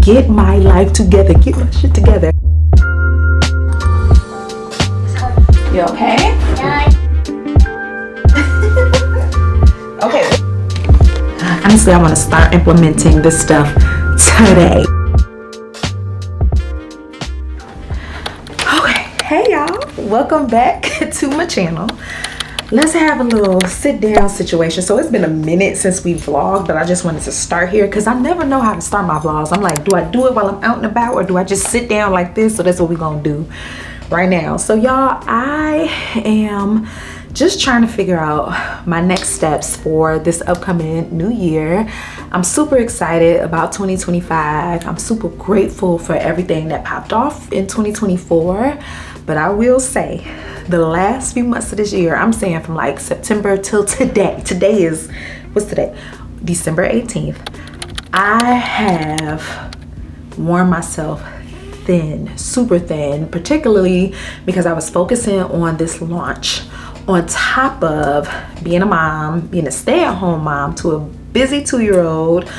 get my life together, get my shit together. You okay? Yeah. Okay. Honestly, I want to start implementing this stuff today. Okay, hey y'all, welcome back to my channel. Let's have a little sit down situation. So it's been a minute since we vlogged, but I just wanted to start here because I never know how to start my vlogs. I'm like, do I do it while I'm out and about, or do I just sit down like this? So that's what we're gonna do right now. So y'all, I am just trying to figure out my next steps for this upcoming new year. I'm super excited about 2025. I'm super grateful for everything that popped off in 2024. But I will say, the last few months of this year, I'm saying from like September till today. Today is, what's today? December 18th. I have worn myself thin, super thin, particularly because I was focusing on this launch on top of being a mom, being a stay-at-home mom to a busy 2-year-old,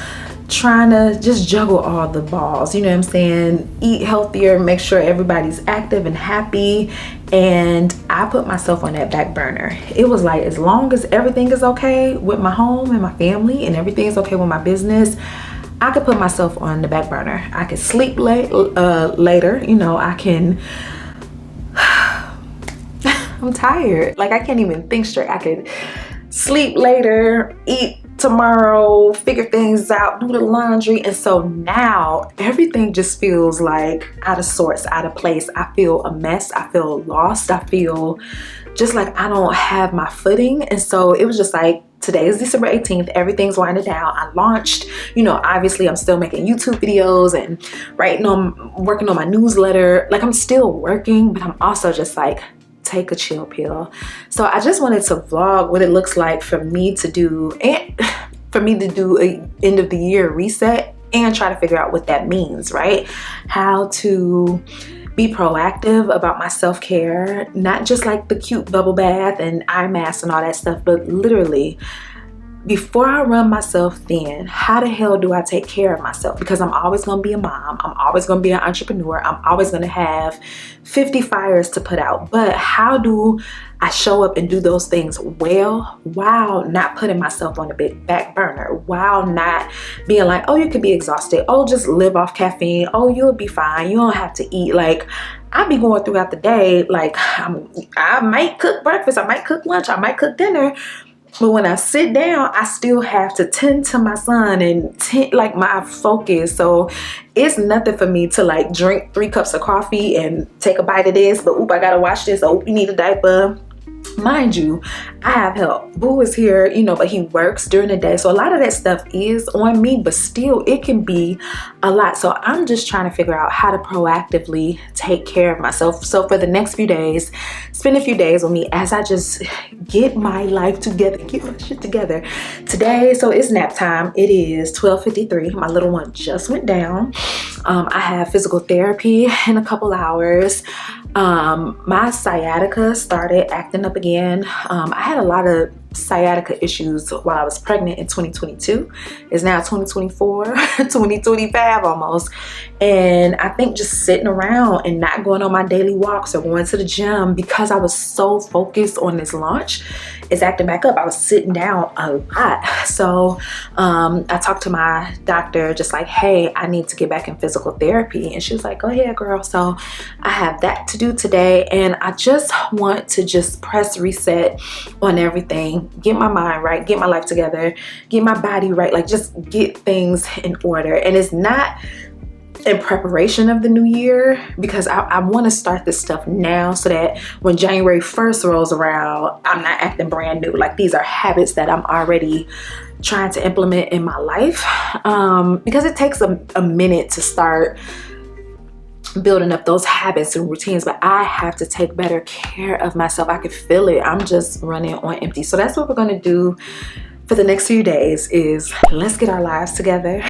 trying to just juggle all the balls, you know what I'm saying? Eat healthier, make sure everybody's active and happy. And I put myself on that back burner. It was like, as long as everything is okay with my home and my family and everything is okay with my business, I could put myself on the back burner. I could sleep later, you know, I can, I'm tired. Like, I can't even think straight. I could sleep later, eat tomorrow, figure things out, do the laundry. And so now everything just feels like out of sorts, out of place. I feel a mess. I feel lost. I feel just like I don't have my footing. And so it was just like, today is December 18th. Everything's winding down. I launched, you know, obviously I'm still making YouTube videos and working on my newsletter. Like, I'm still working, but I'm also just like, take a chill pill. So I just wanted to vlog what it looks like for me to do, and for me to do a end of the year reset and try to figure out what that means, right? How to be proactive about my self-care, not just like the cute bubble bath and eye mask and all that stuff, but literally, before I run myself thin, how the hell do I take care of myself? Because I'm always going to be a mom. I'm always going to be an entrepreneur. I'm always going to have 50 fires to put out. But how do I show up and do those things well while not putting myself on a big back burner, while not being like, oh, you could be exhausted. Oh, just live off caffeine. Oh, you'll be fine. You don't have to eat. Like, I be going throughout the day. Like, I might cook breakfast. I might cook lunch. I might cook dinner. But when I sit down, I still have to tend to my son and like my focus. So it's nothing for me to like drink 3 cups of coffee and take a bite of this, but oop, I gotta wash this. Oh, you need a diaper. Mind you, I have help. Boo is here, you know, but he works during the day. So a lot of that stuff is on me, but still it can be a lot. So I'm just trying to figure out how to proactively take care of myself. So for the next few days, spend a few days with me as I just get my life together, get my shit together. Today, so it's nap time. It is 12:53. My little one just went down. I have physical therapy in a couple hours. My sciatica started acting up again. I had a lot of sciatica issues while I was pregnant in 2022. It's now 2024, 2025 almost. And I think just sitting around and not going on my daily walks or going to the gym because I was so focused on this launch is acting back up. I was sitting down a lot. So I talked to my doctor just like, hey, I need to get back in physical therapy. And she was like, go ahead, girl. So I have that to do today. And I just want to just press reset on everything, get my mind right, get my life together, get my body right, like just get things in order. And it's not in preparation of the new year because I want to start this stuff now so that when January 1st rolls around, I'm not acting brand new. Like, these are habits that I'm already trying to implement in my life, because it takes a minute to start building up those habits and routines, but I have to take better care of myself. I can feel it. I'm just running on empty. So that's what we're going to do for the next few days, is let's get our lives together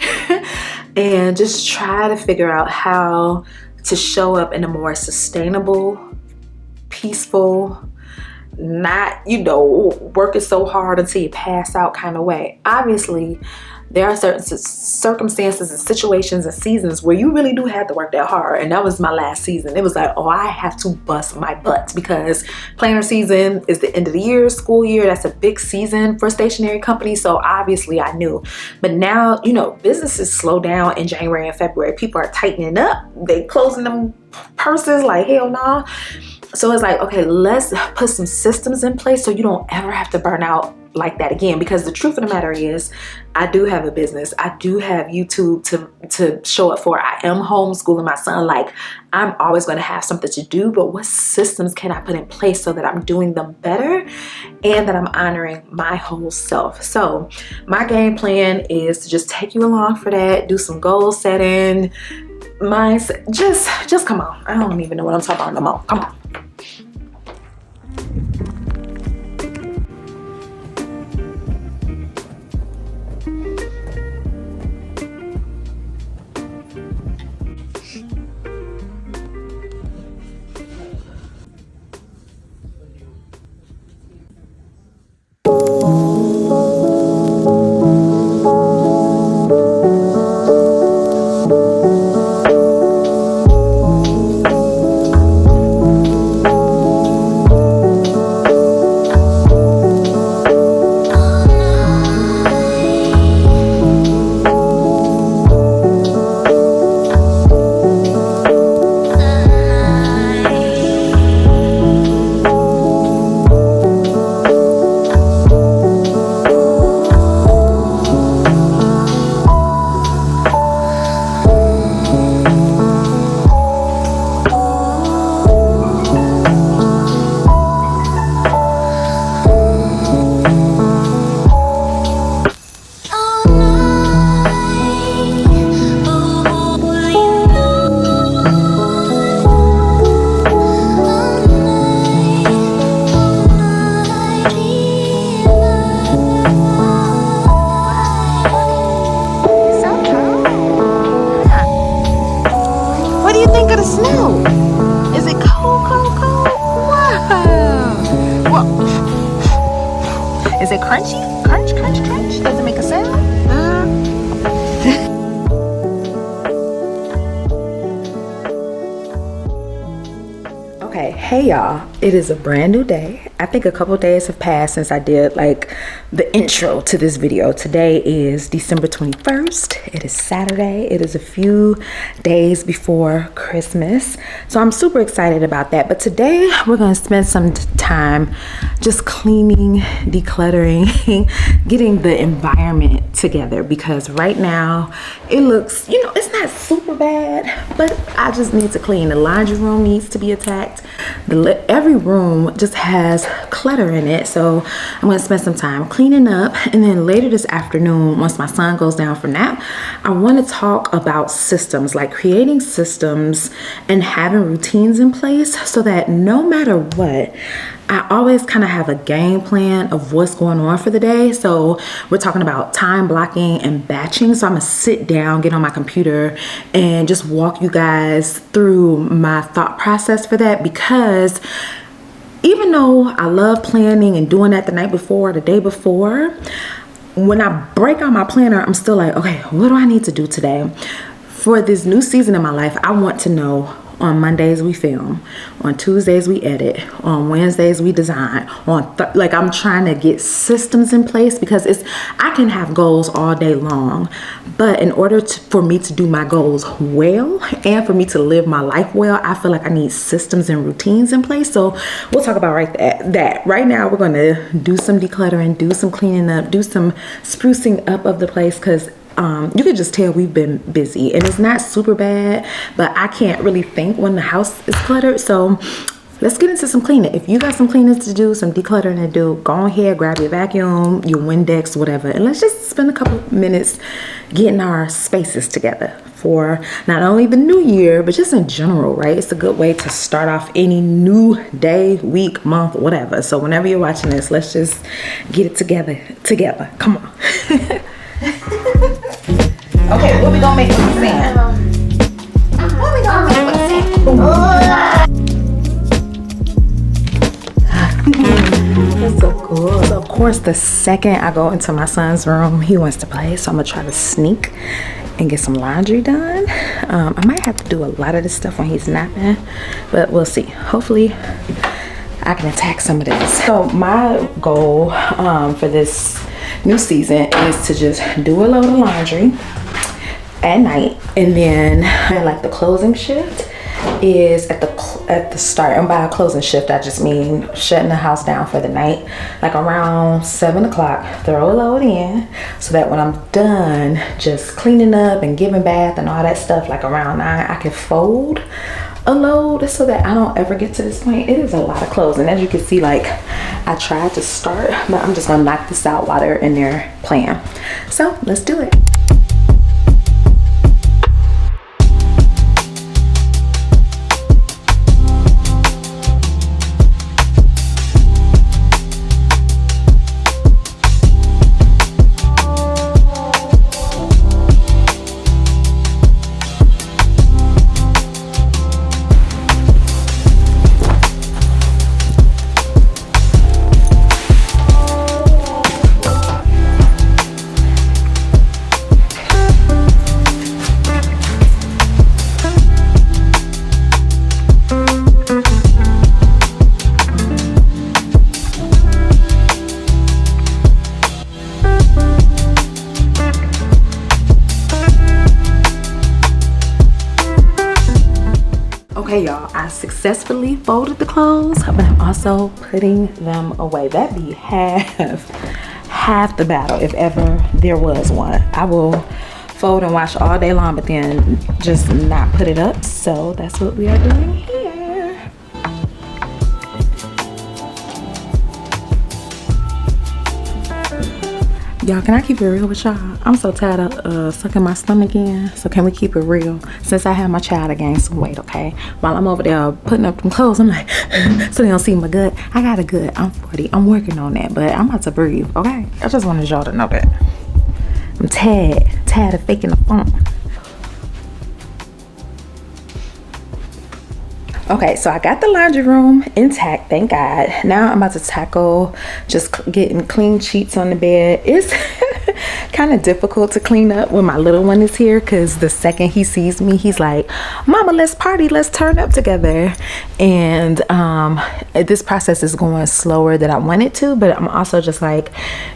and just try to figure out how to show up in a more sustainable, peaceful, not, you know, working so hard until you pass out kind of way. Obviously, there are certain circumstances and situations and seasons where you really do have to work that hard. And that was my last season. It was like, oh, I have to bust my butt, because planner season is the end of the year, school year. That's a big season for stationery companies. So obviously I knew. But now, you know, businesses slow down in January and February. People are tightening up. They closing them purses like hell no. So it's like, okay, let's put some systems in place so you don't ever have to burn out like that again. Because the truth of the matter is, I do have a business. I do have YouTube to show up for. I am homeschooling my son. Like, I'm always going to have something to do, but what systems can I put in place so that I'm doing them better and that I'm honoring my whole self? So my game plan is to just take you along for that, do some goal setting, mindset. Just come on. I don't even know what I'm talking about no more. Come on. Is it crunchy? Crunch, crunch, crunch? Does it make a sound? Okay, hey y'all, it is a brand new day. I think a couple days have passed since I did like the intro to this video. Today is December 21st. It is Saturday. It is a few days before Christmas. So I'm super excited about that. But today we're going to spend some time just cleaning, decluttering, getting the environment together, because right now it looks, you know, it's not super bad, but I just need to clean. The laundry room needs to be attacked. Every room just has clutter in it. So I'm going to spend some time cleaning up, and then later this afternoon, once my son goes down for nap, I want to talk about systems, like creating systems and having routines in place so that no matter what, I always kind of have a game plan of what's going on for the day. So we're talking about time blocking and batching. So I'm gonna sit down, get on my computer, and just walk you guys through my thought process for that, because even though I love planning and doing that the night before, the day before, when I break out my planner, I'm still like, okay, what do I need to do today? For this new season in my life, I want to know, on Mondays we film, on Tuesdays we edit, on Wednesdays we design, like I'm trying to get systems in place, because I can have goals all day long, but in order for me to do my goals well and for me to live my life well, I feel like I need systems and routines in place. So we'll talk about that. Right now we're going to do some decluttering, do some cleaning up, do some sprucing up of the place, because you can just tell we've been busy, and it's not super bad, but I can't really think when the house is cluttered. So let's get into some cleaning. If you got some cleaning to do, some decluttering to do, go ahead, grab your vacuum, your Windex, whatever, and let's just spend a couple minutes getting our spaces together for not only the new year, but just in general, right? It's a good way to start off any new day, week, month, whatever. So whenever you're watching this, let's just get it together. Come on. Okay, what we gonna make with the sand? What we gonna make with the sand? That's so cool. So of course is the second I go into my son's room, he wants to play. So I'm gonna try to sneak and get some laundry done. I might have to do a lot of this stuff when he's napping, but we'll see. Hopefully I can attack some of this. So my goal for this new season is to just do a load of laundry at night, and then like the closing shift is at the start. And by a closing shift, I just mean shutting the house down for the night, like around 7 o'clock. Throw a load in so that when I'm done just cleaning up and giving bath and all that stuff, like around 9, I can fold a load so that I don't ever get to this point. It is a lot of clothes, and as you can see, like I tried to start, but I'm just gonna knock this out while they're in there playing. So let's do it. Okay, y'all, I successfully folded the clothes, but I'm also putting them away. That'd be half the battle if ever there was one. I will fold and wash all day long, but then just not put it up. So that's what we are doing here. Y'all, can I keep it real with y'all? I'm so tired of sucking my stomach in. So can we keep it real? Since I had my child, I gained some weight, okay? While I'm over there putting up them clothes, I'm like, so they don't see my gut. I got a gut. I'm 40. I'm working on that, but I'm about to breathe, okay? I just wanted y'all to know that. I'm tired of faking the funk. Okay, so I got the laundry room intact, thank God. Now I'm about to tackle just getting clean sheets on the bed. It's kind of difficult to clean up when my little one is here, because the second he sees me, he's like, Mama, let's party, let's turn up together. And this process is going slower than I want it to, but I'm also just like,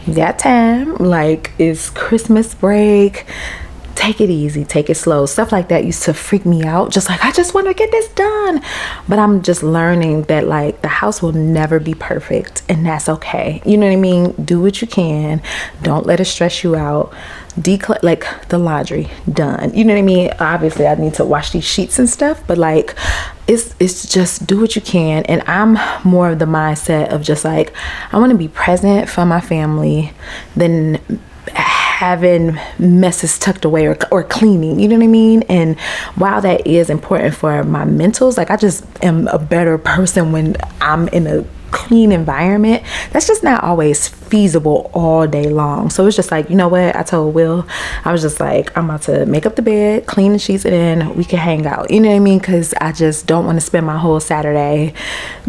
you got time, like it's Christmas break. Take it easy, take it slow. Stuff like that used to freak me out. Just like, I just want to get this done. But I'm just learning that like the house will never be perfect, and that's okay. You know what I mean? Do what you can. Don't let it stress you out. Declutter, like the laundry, done. You know what I mean? Obviously I need to wash these sheets and stuff, but like it's just do what you can. And I'm more of the mindset of just like, I want to be present for my family than having messes tucked away or cleaning, you know what I mean? And while that is important for my mentals, like I just am a better person when I'm in a clean environment. That's just not always feasible all day long. So it's just like, you know what, I told Will, I was just like, I'm about to make up the bed, clean the sheets, and then we can hang out, you know what I mean? Because I just don't want to spend my whole Saturday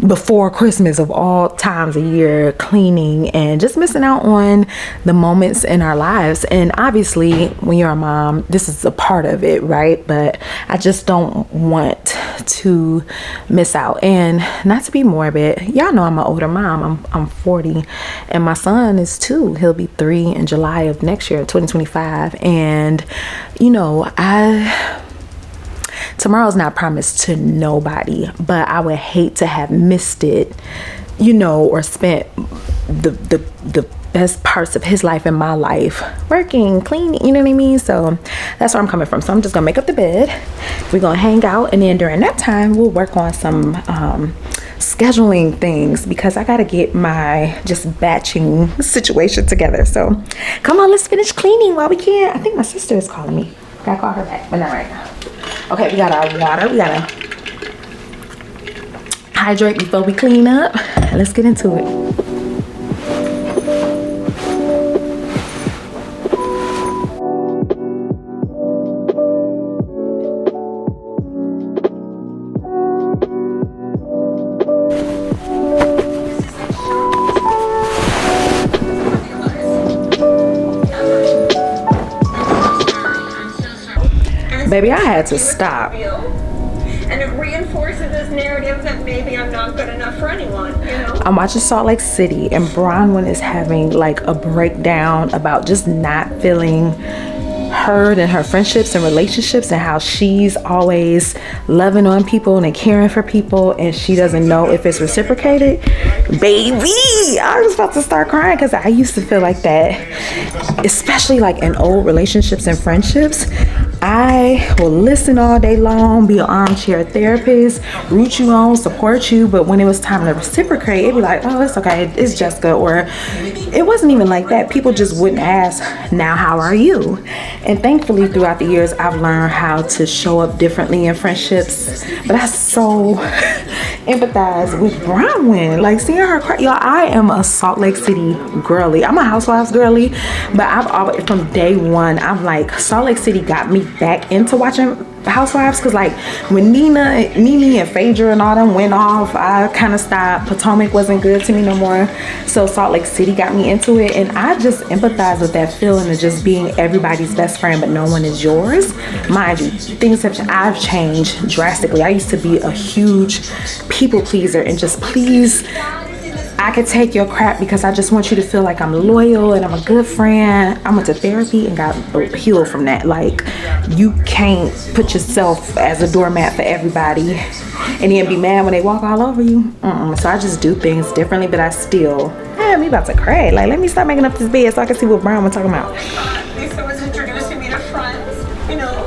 before Christmas of all times a year cleaning and just missing out on the moments in our lives. And obviously when you're a mom, this is a part of it, right? But I just don't want to miss out. And not to be morbid, y'all know I'm an older mom. I'm 40, and my son is 2. He'll be 3 in July of next year, 2025. And you know, tomorrow's not promised to nobody, but I would hate to have missed it, you know, or spent the best parts of his life and my life working, cleaning, you know what I mean? So that's where I'm coming from. So I'm just gonna make up the bed, we're gonna hang out, and then during that time we'll work on some scheduling things, because I gotta get my just batching situation together. So come on, let's finish cleaning while we can. I think my sister is calling me. Gotta call her back, but not right now. Okay, we got our water. We gotta hydrate before we clean up. Let's get into it. Maybe I had to stop. And it reinforces this narrative that maybe I'm not good enough for anyone, you know? I'm watching Salt Lake City, and Bronwyn is having like a breakdown about just not feeling heard in her friendships and relationships, and how she's always loving on people and caring for people, and she doesn't know if it's reciprocated. Baby, I was about to start crying because I used to feel like that, especially like in old relationships and friendships. I will listen all day long, be an armchair therapist, root you on, support you, but when it was time to reciprocate, it'd be like, oh, it's okay, it's Jessica, or it wasn't even like that. People just wouldn't ask, now how are you? And thankfully throughout the years, I've learned how to show up differently in friendships, but I so empathize with Bronwyn, like seeing her cry. Y'all, I am a Salt Lake City girly. I'm a Housewives girly, but I've always, from day one, I'm like, Salt Lake City got me back into watching Housewives, because like when Nene and Phaedra and all them went off, I kind of stopped. Potomac wasn't good to me no more, so Salt Lake City got me into it, and I just empathize with that feeling of just being everybody's best friend but no one is yours. Mind you, things have, I've changed drastically. I used to be a huge people pleaser and just please, I could take your crap because I just want you to feel like I'm loyal and I'm a good friend. I went to therapy and got healed from that. Like, you can't put yourself as a doormat for everybody and then be mad when they walk all over you. So I just do things differently, but I still, me about to cry. Like, let me stop making up this bed so I can see what Brian was talking about. Lisa was introducing me to friends, you know,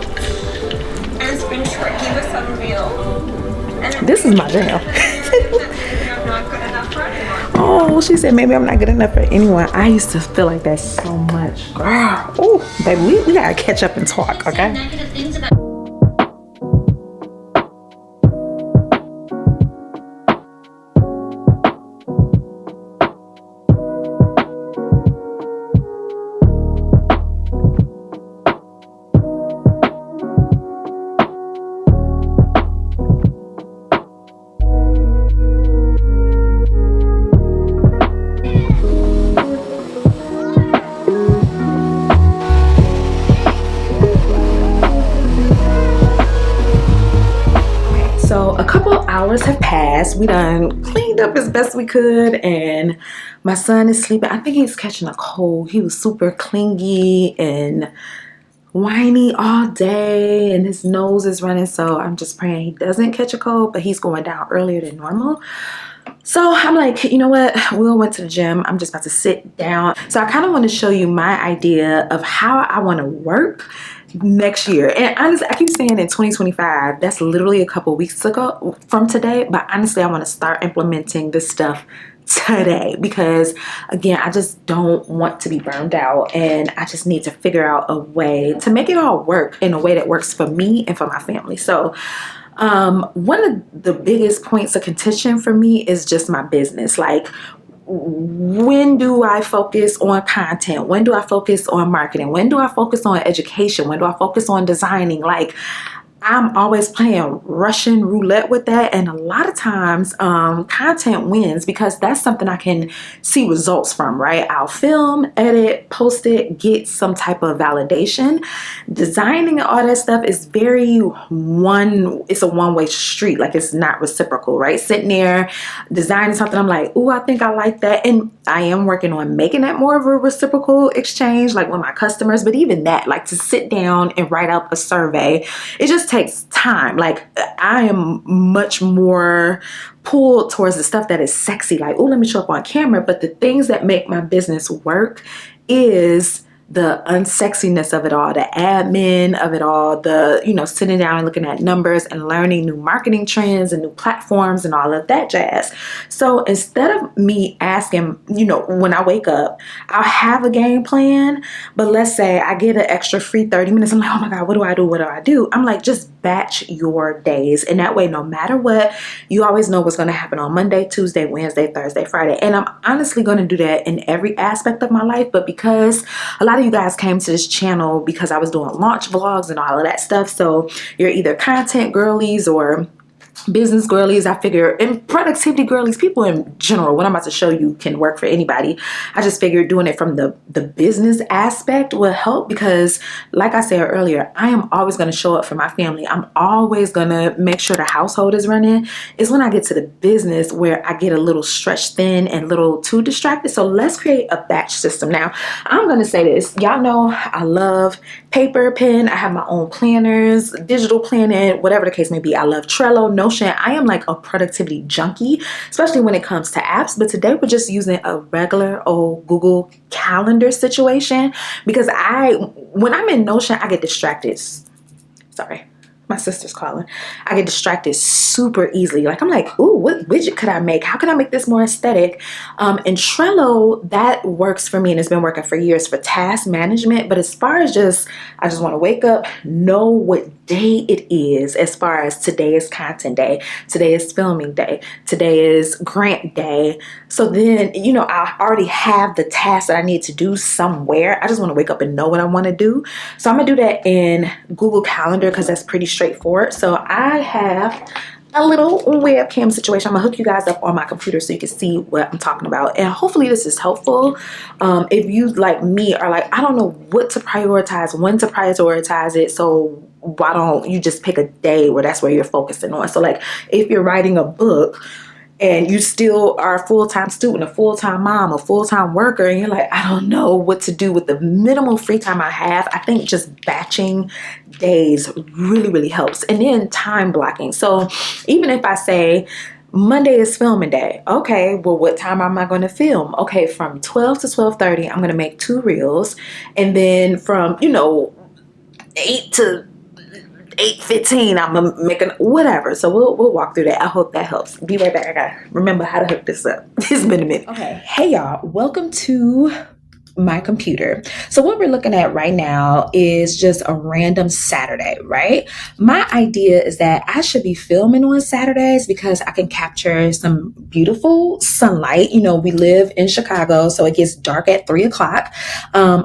and it's been tricky with some real. This is my jam. I'm not good enough for anyone. Oh, she said maybe I'm not good enough for anyone. I used to feel like that so much. Girl, oh, baby, we gotta catch up and talk, okay? So a couple hours have passed. We done cleaned up as best we could, and my son is sleeping. I think he's catching a cold. He was super clingy and whiny all day, and his nose is running. So I'm just praying he doesn't catch a cold, but he's going down earlier than normal. So I'm like, you know what? We all went to the gym. I'm just about to sit down. So I kind of want to show you my idea of how I want to work next year. And honestly, I keep saying in 2025, that's literally a couple weeks ago from today, but honestly I want to start implementing this stuff today, because again, I just don't want to be burned out, and I just need to figure out a way to make it all work in a way that works for me and for my family. So one of the biggest points of contention for me is just my business. Like, when do I focus on content? When do I focus on marketing? When do I focus on education? When do I focus on designing? Like, I'm always playing Russian roulette with that, and a lot of times content wins because that's something I can see results from, right? I'll film, edit, post it, get some type of validation. Designing and all that stuff is it's a one-way street. Like, it's not reciprocal, right? Sitting there designing something, I'm like, ooh, I think I like that, and I am working on making that more of a reciprocal exchange, like with my customers. But even that, like, to sit down and write up a survey, it just takes time. Like, I am much more pulled towards the stuff that is sexy, like, oh, let me show up on camera. But the things that make my business work is the unsexiness of it all, the admin of it all, the, sitting down and looking at numbers and learning new marketing trends and new platforms and all of that jazz. So instead of me asking, when I wake up, I'll have a game plan, but let's say I get an extra free 30 minutes. I'm like, oh my God, what do I do? What do I do? I'm like, just batch your days. And that way, no matter what, you always know what's going to happen on Monday, Tuesday, Wednesday, Thursday, Friday. And I'm honestly going to do that in every aspect of my life. But because a lot of you guys came to this channel because I was doing launch vlogs and all of that stuff, so you're either content girlies or business girlies, I figure, and productivity girlies, people in general, what I'm about to show you can work for anybody. I just figured doing it from the business aspect will help because, like I said earlier, I am always going to show up for my family. I'm always going to make sure the household is running. It's when I get to the business where I get a little stretched thin and a little too distracted. So let's create a batch system. Now, I'm going to say this. Y'all know I love paper, pen. I have my own planners, digital planning, whatever the case may be. I love Trello, Notion. I am like a productivity junkie, especially when it comes to apps. But today we're just using a regular old Google Calendar situation because when I'm in Notion, I get distracted. Sorry. My sister's calling. I get distracted super easily. Like I'm like, ooh, what widget could I make? How can I make this more aesthetic? And Trello, that works for me and it's been working for years for task management. But as far as I just want to wake up, know what day it is. As far as today is content day, today is filming day, today is grant day. So then, I already have the task that I need to do somewhere. I just want to wake up and know what I want to do. So I'm gonna do that in Google Calendar because that's pretty straightforward. So I have a little webcam situation. I'm gonna hook you guys up on my computer so you can see what I'm talking about. And hopefully this is helpful. If you, like me, are like, I don't know what to prioritize, when to prioritize it. So why don't you just pick a day where that's where you're focusing on? So like if you're writing a book and you still are a full-time student, a full-time mom, a full-time worker, and you're like, I don't know what to do with the minimal free time I have, I think just batching days really, really helps. And then time blocking. So even if I say Monday is filming day, okay, well, what time am I going to film? Okay, from 12 to 12:30, I'm going to make 2 reels. And then from, 8 to 8:15, I'm gonna make whatever. So we'll walk through that. I hope that helps. Be right back. I gotta remember how to hook this up. It's been a minute. Okay. Hey y'all, welcome to my computer. So what we're looking at right now is just a random Saturday, right? My idea is that I should be filming on Saturdays because I can capture some beautiful sunlight. We live in Chicago, so it gets dark at 3:00.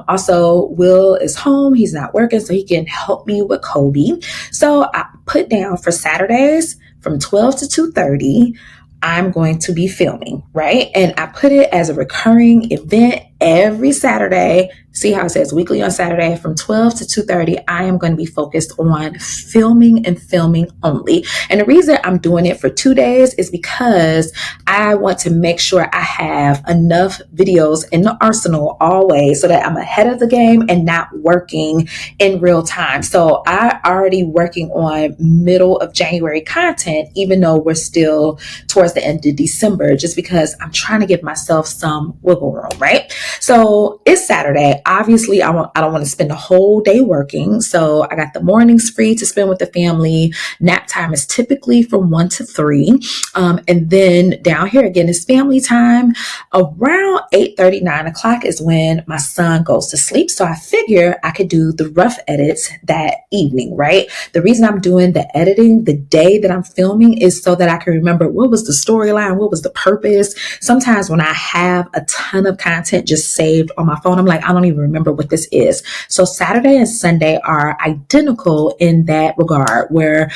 Also, Will is home. He's not working, so he can help me with Kobe. So I put down for Saturdays from 12 to 2:30, I'm going to be filming, right? And I put it as a recurring event every Saturday. See how it says weekly on Saturday from 12 to 2:30, I am going to be focused on filming and filming only. And the reason I'm doing it for 2 days is because I want to make sure I have enough videos in the arsenal always so that I'm ahead of the game and not working in real time. So I already working on middle of January content, even though we're still towards the end of December, just because I'm trying to give myself some wiggle room, right? So it's Saturday. Obviously, I don't want to spend the whole day working. So I got the mornings free to spend with the family. Nap time is typically from 1 to 3. And then down here again is family time. Around 8:30, 9 o'clock is when my son goes to sleep. So I figure I could do the rough edits that evening, right? The reason I'm doing the editing the day that I'm filming is so that I can remember what was the storyline, what was the purpose. Sometimes when I have a ton of content just saved on my phone, I'm like, I don't even remember what this is. So Saturday and Sunday are identical in that regard, where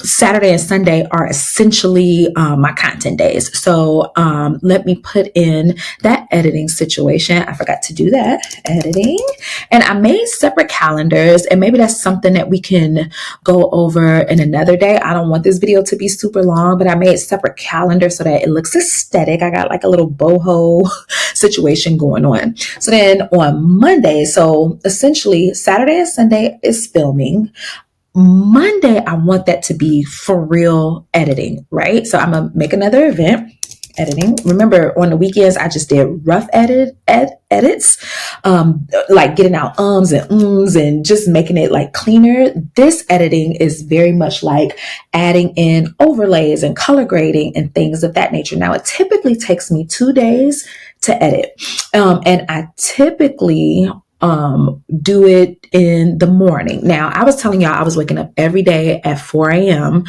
Saturday and Sunday are essentially my content days. So let me put in that editing situation. I forgot to do that editing. And I made separate calendars, and maybe that's something that we can go over in another day. I don't want this video to be super long, but I made separate calendars so that it looks aesthetic. I got like a little boho situation going on. So then on Monday, so essentially Saturday and Sunday is filming. Monday, I want that to be for real editing, right? So I'm going to make another event, editing. Remember, on the weekends, I just did rough edits, like getting out ums and and just making it like cleaner. This editing is very much like adding in overlays and color grading and things of that nature. Now, it typically takes me 2 days to edit. And I typically do it in the morning. Now, I was telling y'all I was waking up every day at 4 a.m.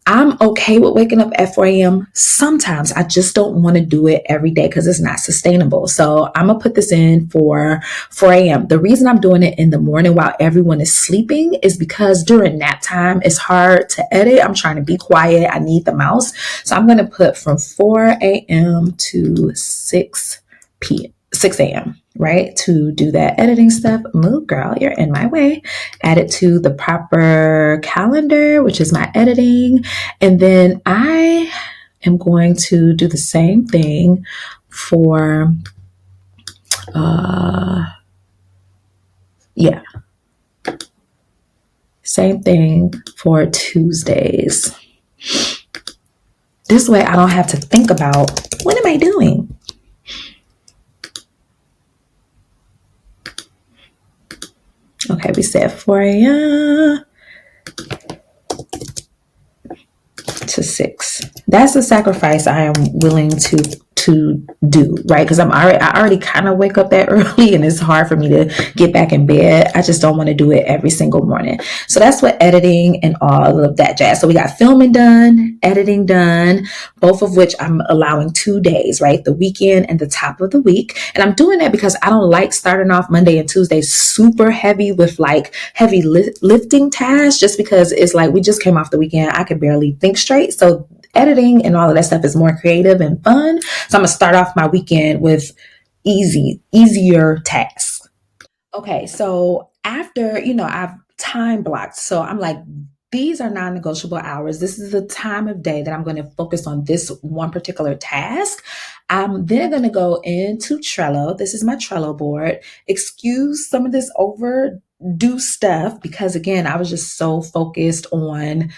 I'm okay with waking up at 4 a.m. Sometimes I just don't want to do it every day because it's not sustainable. So I'm going to put this in for 4 a.m. The reason I'm doing it in the morning while everyone is sleeping is because during nap time, it's hard to edit. I'm trying to be quiet. I need the mouse. So I'm going to put from 4 a.m. to 6 p.m. 6 a.m. right, to do that editing stuff. Move, girl, you're in my way. Add it to the proper calendar, which is my editing. And then I am going to do the same thing for, same thing for Tuesdays. This way I don't have to think about what am I doing? Okay, we said 4 a.m. to 6. That's a sacrifice I am willing to do, right? Because I already kind of wake up that early and it's hard for me to get back in bed. I just don't want to do it every single morning. So that's what editing and all of that jazz. So we got filming done, editing done, both of which I'm allowing 2 days, right? The weekend and the top of the week. And I'm doing that because I don't like starting off Monday and Tuesday super heavy with like heavy lifting tasks, just because it's like we just came off the weekend. I could barely think straight. So editing and all of that stuff is more creative and fun. So I'm gonna start off my weekend with easier tasks. Okay, so after, I've time blocked. So I'm like, these are non-negotiable hours. This is the time of day that I'm going to focus on this one particular task. I'm then going to go into Trello. This is my Trello board. Excuse some of this overdue stuff because, again, I was just so focused on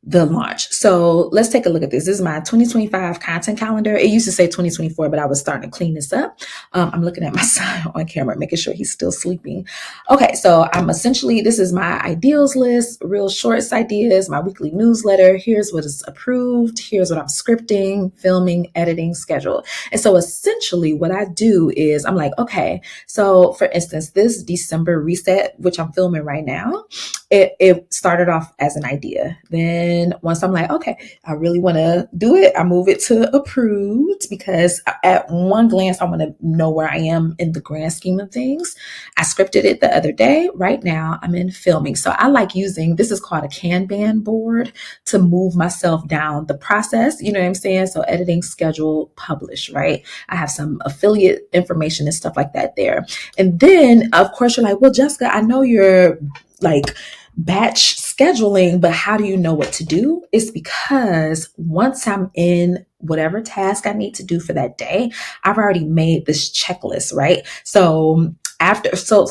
the launch. So let's take a look at this. This is my 2025 content calendar. It used to say 2024, but I was starting to clean this up. I'm looking at my son on camera, making sure he's still sleeping. Okay, so this is my ideals list, real shorts ideas, my weekly newsletter. Here's what is approved. Here's what I'm scripting, filming, editing, schedule. And so essentially what I do is I'm like, okay, so for instance, this December reset, which I'm filming right now, it started off as an idea. Then once I'm like, okay, I really want to do it, I move it to approved because at one glance, I want to know where I am in the grand scheme of things. I scripted it the other day. Right now, I'm in filming. So I like using, this is called a Kanban board to move myself down the process. You know what I'm saying? So editing, schedule, publish, right? I have some affiliate information and stuff like that there. And then, of course, you're like, well, Jessica, I know you're like batch scheduling, but how do you know what to do? It's because once I'm in whatever task I need to do for that day, I've already made this checklist, right? So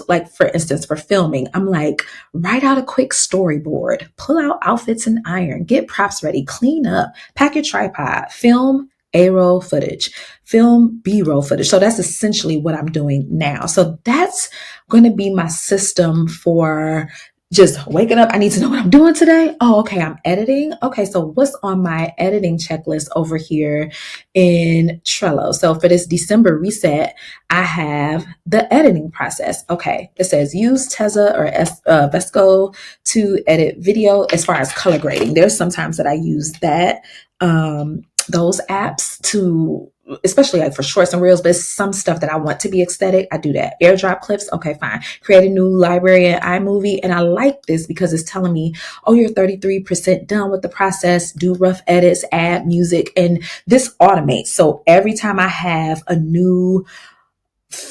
like for instance, for filming, I'm like, write out a quick storyboard, pull out outfits and iron, get props ready, clean up, pack your tripod, film A-roll footage, film B-roll footage. So that's essentially what I'm doing now. So that's going to be my system for just waking up. I need to know what I'm doing today. Oh, okay. I'm editing. Okay. So what's on my editing checklist over here in Trello? So for this December reset, I have the editing process. Okay. It says use Tezza or Vesco to edit video as far as color grading. There's sometimes that I use those apps to, especially like for shorts and reels, but it's some stuff that I want to be aesthetic. I do that. Airdrop clips. Okay, fine. Create a new library in iMovie. And I like this because it's telling me, oh, you're 33% done with the process. Do rough edits, add music, and this automates. So every time I have a new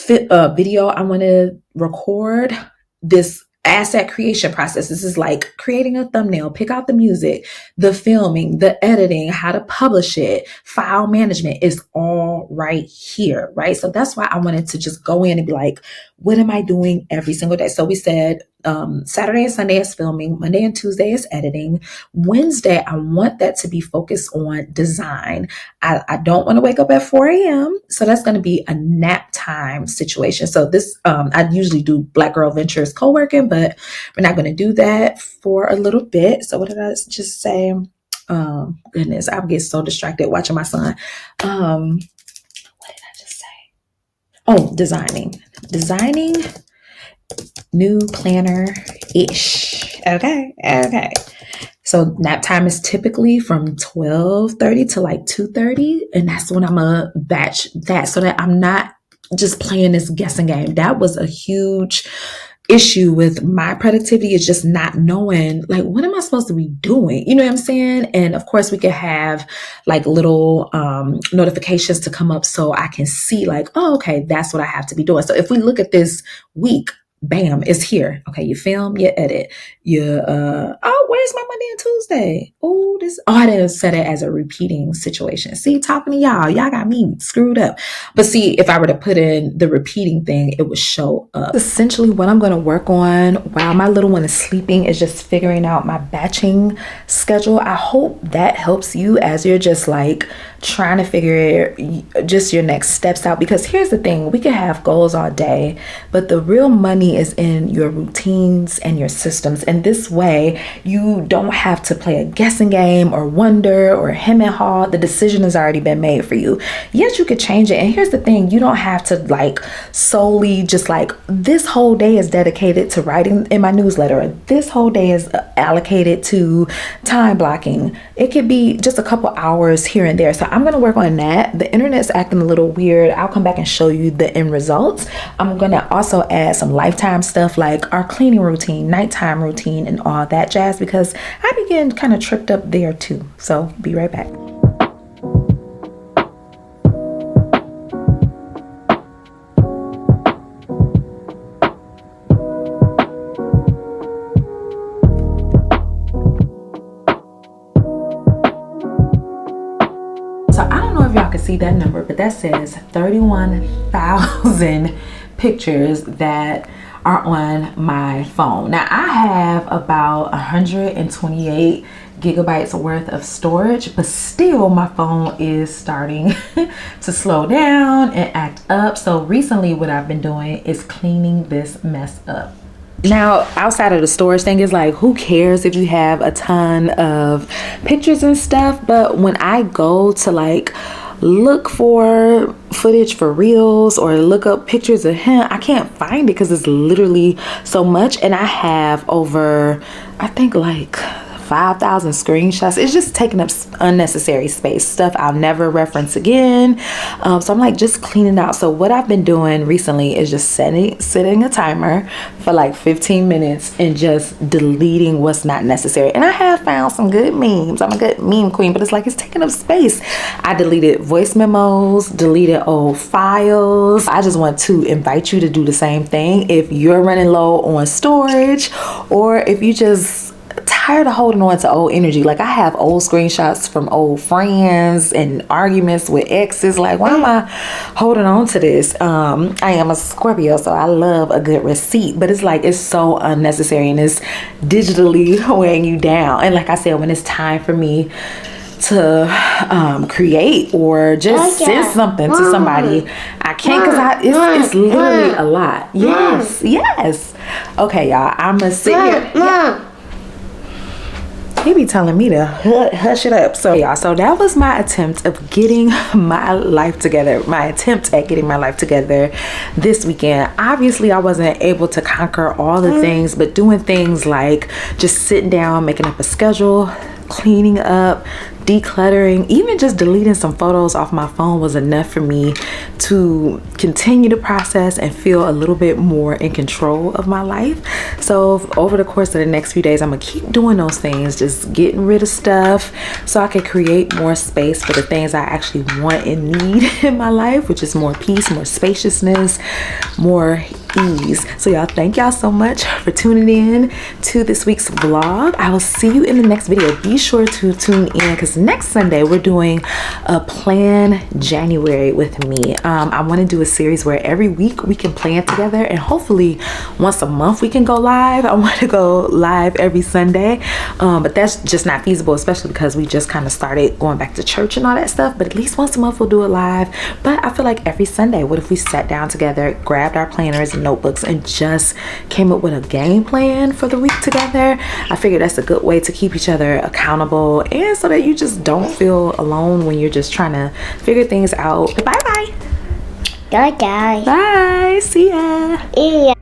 video I want to record, this asset creation process. This is like creating a thumbnail, pick out the music, the filming, the editing, how to publish it, file management is all right here, right? So that's why I wanted to just go in and be like, what am I doing every single day? So we said Saturday and Sunday is filming, Monday and Tuesday is editing. Wednesday, I want that to be focused on design. I don't want to wake up at 4 a.m. So that's going to be a nap time situation. So this, I usually do Black Girl Ventures co-working, but we're not going to do that for a little bit. So what did I just say? Goodness, I get so distracted watching my son. What did I just say? Oh, designing. new planner-ish. Okay. So nap time is typically from 12:30 to like 2:30, and that's when I'm gonna batch that so that I'm not just playing this guessing game. That was a huge issue with my productivity, is just not knowing, like, what am I supposed to be doing? You know what I'm saying? And of course we could have like little notifications to come up so I can see like, oh, okay, that's what I have to be doing. So if we look at this week, bam, it's here. Okay, you film, you edit, you oh, where's my Monday and Tuesday? I didn't set it as a repeating situation. See, talking to y'all got me screwed up. But see, if I were to put in the repeating thing, it would show up. Essentially what I'm going to work on while my little one is sleeping is just figuring out my batching schedule. I hope that helps you as you're just like trying to figure just your next steps out, because here's the thing, we can have goals all day, but the real money is in your routines and your systems. And this way you don't have to play a guessing game or wonder or hem and haw. The decision has already been made for you. Yes, you could change it. And here's the thing, you don't have to like solely just like, this whole day is dedicated to writing in my newsletter, or this whole day is allocated to time blocking. It could be just a couple hours here and there. So I'm going to work on that. The internet's acting a little weird. I'll come back and show you the end results. I'm going to also add some lifetime stuff like our cleaning routine, nighttime routine, and all that jazz, because I be getting kind of tripped up there too. So be right back. Y'all can see that number, but that says 31,000 pictures that are on my phone. Now I have about 128 gigabytes worth of storage, but still my phone is starting to slow down and act up. So recently what I've been doing is cleaning this mess up. Now, outside of the storage thing, is like, who cares if you have a ton of pictures and stuff? But when I go to like look for footage for reels or look up pictures of him, I can't find it because it's literally so much. And I have over, I think like 5,000 screenshots. It's just taking up unnecessary space, stuff I'll never reference again. So I'm like just cleaning out. So what I've been doing recently is just setting a timer for like 15 minutes and just deleting what's not necessary. And I have found some good memes. I'm a good meme queen, but it's like it's taking up space. I deleted voice memos, deleted old files. I just want to invite you to do the same thing if you're running low on storage, or if you just tired of holding on to old energy. Like I have old screenshots from old friends and arguments with exes. Like, why am I holding on to this? I am a Scorpio, so I love a good receipt, but it's like it's so unnecessary and it's digitally weighing you down. And like I said, when it's time for me to create or just send something to somebody, I can't, because it's literally a lot. Yes. Okay, y'all, I'm gonna sit here. He be telling me to hush it up. So y'all, so that was my attempt of getting my life together. My attempt at getting my life together this weekend. Obviously, I wasn't able to conquer all the things, but doing things like just sitting down, making up a schedule, cleaning up, decluttering, even just deleting some photos off my phone was enough for me to continue the process and feel a little bit more in control of my life. So over the course of the next few days, I'm gonna keep doing those things, just getting rid of stuff so I can create more space for the things I actually want and need in my life, which is more peace, more spaciousness, more ease. So y'all, thank y'all so much for tuning in to this week's vlog. I will see you in the next video. Be sure to tune in because next Sunday we're doing a plan January with me. I want to do a series where every week we can plan together, and hopefully once a month we can go live. I want to go live every Sunday, but that's just not feasible, especially because we just kind of started going back to church and all that stuff. But at least once a month we'll do it live. But I feel like every Sunday, what if we sat down together, grabbed our planners and notebooks, and just came up with a game plan for the week together? I figure that's a good way to keep each other accountable, and so that you just don't feel alone when you're just trying to figure things out. Bye bye. Bye. Bye. See ya. Yeah.